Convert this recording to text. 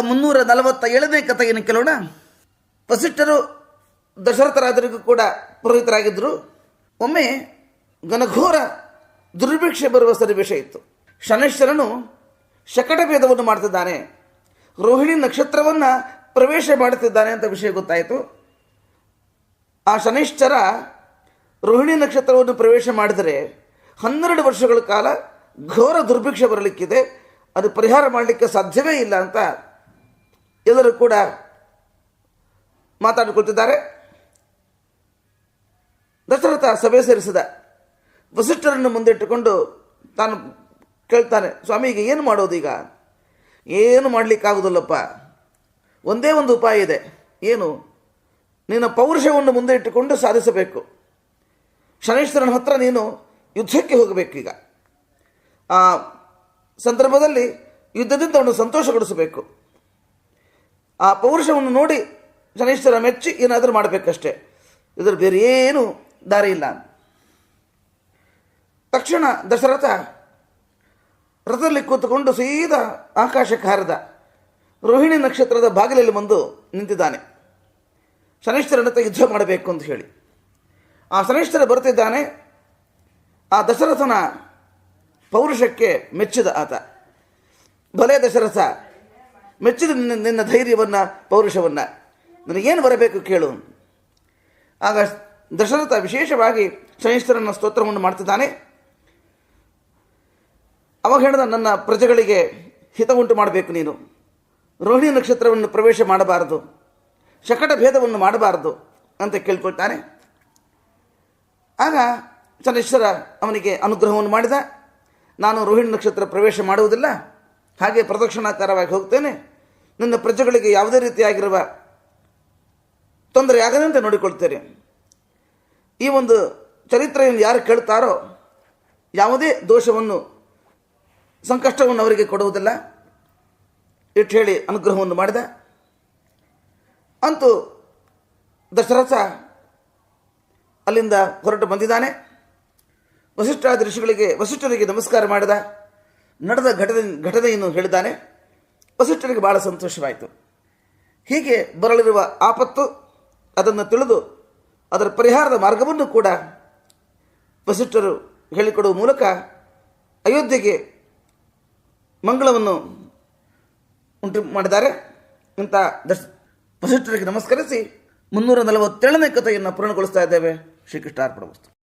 347ನೇ ಕಥೆಯನ್ನು ಕೇಳೋಣ. ವಸಿಷ್ಠರು ದಶರಥರಾಜರಿಗೂ ಕೂಡ ಪುರೋಹಿತರಾಗಿದ್ದರು. ಒಮ್ಮೆ ಘನಘೋರ ದುರ್ಭಿಕ್ಷೆ ಬರುವ ಸನ್ನಿವೇಶ ಇತ್ತು. ಶನೈಶ್ಚರನು ಶಕಟಭೇದವನ್ನು ಮಾಡ್ತಿದ್ದಾನೆ, ರೋಹಿಣಿ ನಕ್ಷತ್ರವನ್ನು ಪ್ರವೇಶ ಮಾಡುತ್ತಿದ್ದಾನೆ ಅಂತ ವಿಷಯ ಗೊತ್ತಾಯಿತು. ಆ ಶನೈಶ್ಚರ ರೋಹಿಣಿ ನಕ್ಷತ್ರವನ್ನು ಪ್ರವೇಶ ಮಾಡಿದರೆ 12 ವರ್ಷಗಳ ಕಾಲ ಘೋರ ದುರ್ಭಿಕ್ಷೆ ಬರಲಿಕ್ಕಿದೆ, ಅದು ಪರಿಹಾರ ಮಾಡಲಿಕ್ಕೆ ಸಾಧ್ಯವೇ ಇಲ್ಲ ಅಂತ ಎಲ್ಲರೂ ಕೂಡ ಮಾತಾಡಿಕೊಳ್ತಿದ್ದಾರೆ. ದಶರಥ ಸಭೆ ಸೇರಿಸಿದ. ವಸಿಷ್ಠರನ್ನು ಮುಂದಿಟ್ಟುಕೊಂಡು ತಾನು ಕೇಳ್ತಾನೆ, ಸ್ವಾಮಿಗೆ ಏನು ಮಾಡೋದು ಈಗ? ಏನು ಮಾಡಲಿಕ್ಕಾಗೋದಿಲ್ಲಪ್ಪ, ಒಂದೇ ಒಂದು ಉಪಾಯ ಇದೆ. ಏನು? ನಿನ್ನ ಪೌರುಷವನ್ನು ಮುಂದೆ ಇಟ್ಟುಕೊಂಡು ಸಾಧಿಸಬೇಕು. ಶನೈಶ್ವರನ ಹತ್ರ ನೀನು ಯುದ್ಧಕ್ಕೆ ಹೋಗಬೇಕು. ಈಗ ಆ ಸಂದರ್ಭದಲ್ಲಿ ಯುದ್ಧದಿಂದ ಅವನು ಸಂತೋಷಗೊಳಿಸಬೇಕು. ಆ ಪೌರುಷವನ್ನು ನೋಡಿ ಶನೈಶ್ವರ ಮೆಚ್ಚಿ ಏನಾದರೂ ಮಾಡಬೇಕಷ್ಟೇ, ಇದರ ಬೇರೆ ಏನೂ ದಾರಿ ಇಲ್ಲ. ತಕ್ಷಣ ದಶರಥ ರಥದಲ್ಲಿ ಕೂತುಕೊಂಡು ಸೀದಾ ಆಕಾಶಕ್ಕೆ ಹಾರಿದ. ರೋಹಿಣಿ ನಕ್ಷತ್ರದ ಬಾಗಿಲಲ್ಲಿ ಬಂದು ನಿಂತಿದ್ದಾನೆ. ಶನೈಶ್ವರನ ಹತ್ರ ಯುದ್ಧ ಮಾಡಬೇಕು ಅಂತ ಹೇಳಿ ಆ ಶನೈಶ್ವರ ಬರ್ತಿದ್ದಾನೆ. ಆ ದಶರಥನ ಪೌರುಷಕ್ಕೆ ಮೆಚ್ಚಿದ ಆತ. ಭಲೇ ದಶರಥ, ಮೆಚ್ಚಿದ ನಿನ್ನ ಧೈರ್ಯವನ್ನು, ಪೌರುಷವನ್ನು, ನನಗೇನು ಬರಬೇಕು ಕೇಳು. ಆಗ ದಶರಥ ವಿಶೇಷವಾಗಿ ಶನೈಶ್ವರನ ಸ್ತೋತ್ರವನ್ನು ಮಾಡ್ತಿದ್ದಾನೆ. ಅವಾಗ ಹೇಳಿದ, ನನ್ನ ಪ್ರಜೆಗಳಿಗೆ ಹಿತ ಉಂಟು ಮಾಡಬೇಕು ನೀನು, ರೋಹಿಣಿ ನಕ್ಷತ್ರವನ್ನು ಪ್ರವೇಶ ಮಾಡಬಾರದು, ಶಕಟ ಭೇದವನ್ನು ಮಾಡಬಾರದು ಅಂತ ಕೇಳ್ಕೊಳ್ತಾನೆ. ಆಗ ಶನೈಶ್ವರ ಅವನಿಗೆ ಅನುಗ್ರಹವನ್ನು ಮಾಡಿದ. ನಾನು ರೋಹಿಣಿ ನಕ್ಷತ್ರ ಪ್ರವೇಶ ಮಾಡುವುದಿಲ್ಲ, ಹಾಗೆ ಪ್ರದಕ್ಷಿಣಾಕಾರವಾಗಿ ಹೋಗ್ತೇನೆ, ನನ್ನ ಪ್ರಜೆಗಳಿಗೆ ಯಾವುದೇ ರೀತಿಯಾಗಿರುವ ತೊಂದರೆ ಆಗದಂತೆ ನೋಡಿಕೊಳ್ತೇನೆ. ಈ ಒಂದು ಚರಿತ್ರೆಯನ್ನು ಯಾರು ಕೇಳ್ತಾರೋ ಯಾವುದೇ ದೋಷವನ್ನು, ಸಂಕಷ್ಟವನ್ನು ಅವರಿಗೆ ಕೊಡುವುದಿಲ್ಲ ಇಟ್ಟು ಹೇಳಿ ಅನುಗ್ರಹವನ್ನು ಮಾಡಿದ. ಅಂತೂ ದಶರಥ ಅಲ್ಲಿಂದ ಹೊರಟು ಬಂದಿದ್ದಾನೆ. ವಸಿಷ್ಠಾದಿ ವಸಿಷ್ಠರಿಗೆ ನಮಸ್ಕಾರ ಮಾಡಿದ. ನಡೆದ ಘಟನೆಯನ್ನು ಹೇಳಿದ್ದಾನೆ. ವಸಿಷ್ಠರಿಗೆ ಬಹಳ ಸಂತೋಷವಾಯಿತು. ಹೀಗೆ ಬರಲಿರುವ ಆಪತ್ತು ಅದನ್ನು ತಿಳಿದು ಅದರ ಪರಿಹಾರದ ಮಾರ್ಗವನ್ನು ಕೂಡ ವಸಿಷ್ಠರು ಹೇಳಿಕೊಡುವ ಮೂಲಕ ಅಯೋಧ್ಯೆಗೆ ಮಂಗಳವನ್ನು ಉಂಟು ಮಾಡಿದ್ದಾರೆ. ಇಂಥ ವಸಿಷ್ಠರಿಗೆ ನಮಸ್ಕರಿಸಿ 347ನೇ ಕಥೆಯನ್ನು ಪೂರ್ಣಗೊಳಿಸ್ತಾ ಇದ್ದೇವೆ. ಶ್ರೀಕೃಷ್ಣಾರ್ಪಣಮಸ್ತು.